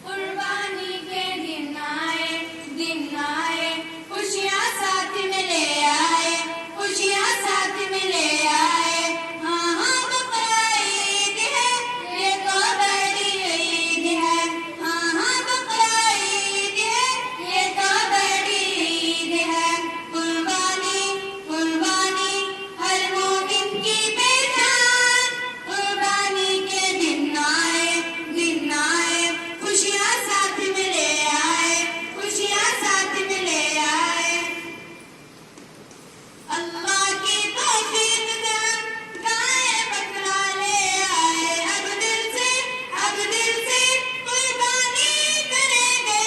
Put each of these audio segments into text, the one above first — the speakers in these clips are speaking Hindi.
कुर्बानी के दिन आए, खुशियाँ साथ में ले आए, खुशियाँ साथ में ले आए। हाँ हाँ बकरा ईद है, ये तो बड़ी ईद है। हाँ हाँ बकरा ईद है, ये तो बड़ी ईद है। कुर्बानी कुर्बानी हर मोमिन की बेजान, कुर्बानी के दिन आए, खुशियाँ साथ में ले आए, खुशियाँ साथ में ले आए। अल्लाह की तौफीक से गाय बकरा ले आए, अब दिल से कुर्बानी करेंगे,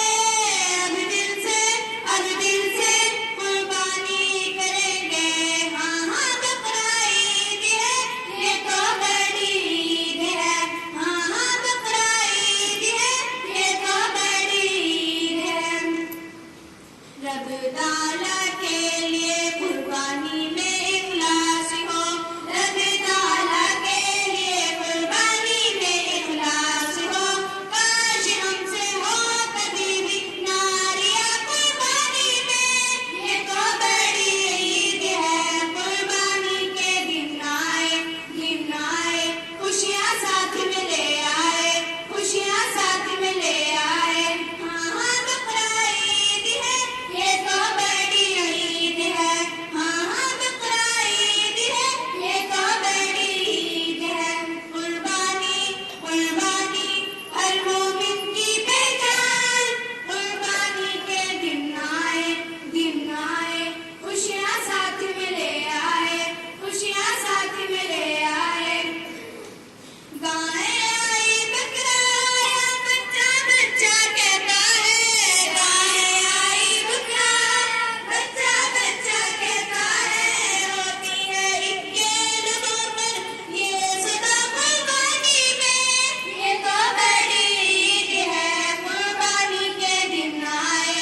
अब दिल से कुर्बानी करेंगे। हाँ हाँ बकरा ईद है, ये तो बड़ी ईद है। हाँ हाँ बकरा ईद है, ये तो बड़ी ईद है। रब ताला के लिए कुर्बानी में इखलास हो, रब ताला के लिए कुर्बानी में इखलास हो। काश हमसे हो कभी भी नारिया कुर्बानी में, ये तो बड़ी ईद है। कुर्बानी के दिन आए, खुशियाँ साथ में ले आए, खुशियाँ साथ में ले आए। हाँ हाँ बकरा ईद है, ये तो बड़ी ईद है। हाँ हाँ बकरा ईद है, ये तो बड़ी ईद है। कुर्बानी कुर्बानी हर मोमिन की बेजान, कुर्बानी के दिन आए, खुशियाँ साथ में ले आए, खुशियाँ साथ में ले आए। गाय आई बकरा आया, बच्चा बच्चा कहता है। गाय आई बकरा, बच्चा बच्चा कहता है। होती है इनके लबों पर ये सदा कुर्बानी में, ये तो बड़ी ईद है। कुर्बानी के दिन आए,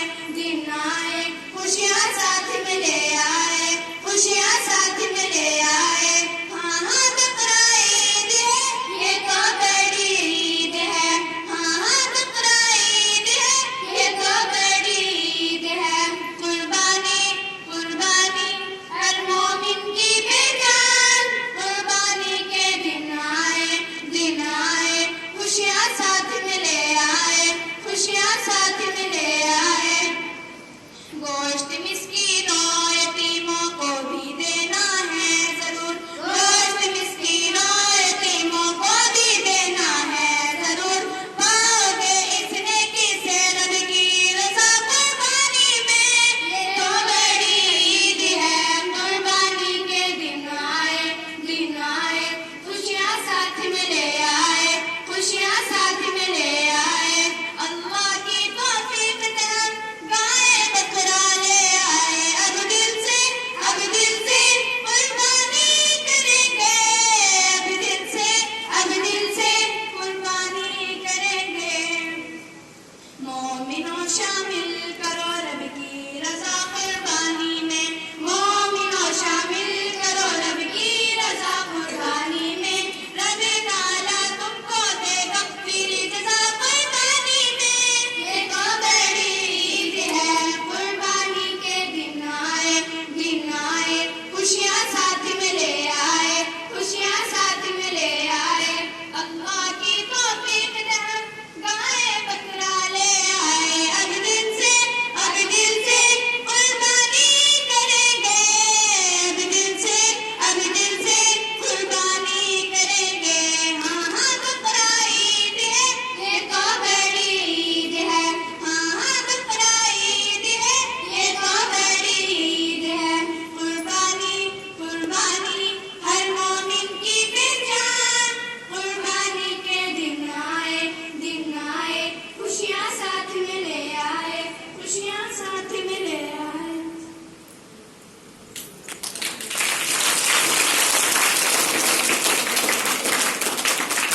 खुशियाँ साथ में ले आए, खुशियाँ साथ में ले आए। हाँ हाँ बकरा ईद है, ये तो बड़ी ईद है। हाँ हाँ बकरा ईद है, ये तो बड़ी ईद है। कुर्बानी कुर्बानी हर मोमिन की बेजान, कुर्बानी के दिन आए, खुशियाँ साथ में ले आए, खुशियाँ साथ में ले आए। गोश्त मिस्कीनों यतीमों को भी देना है जरूर, गोश्त मिस्कीनों यतीमों को भी देना है जरूर। पाओगे इस नेकी से रब की रज़ा कुर्बानी में, ये तो बड़ी ईद है। कुर्बानी के दिन आए, खुशियाँ साथ में ले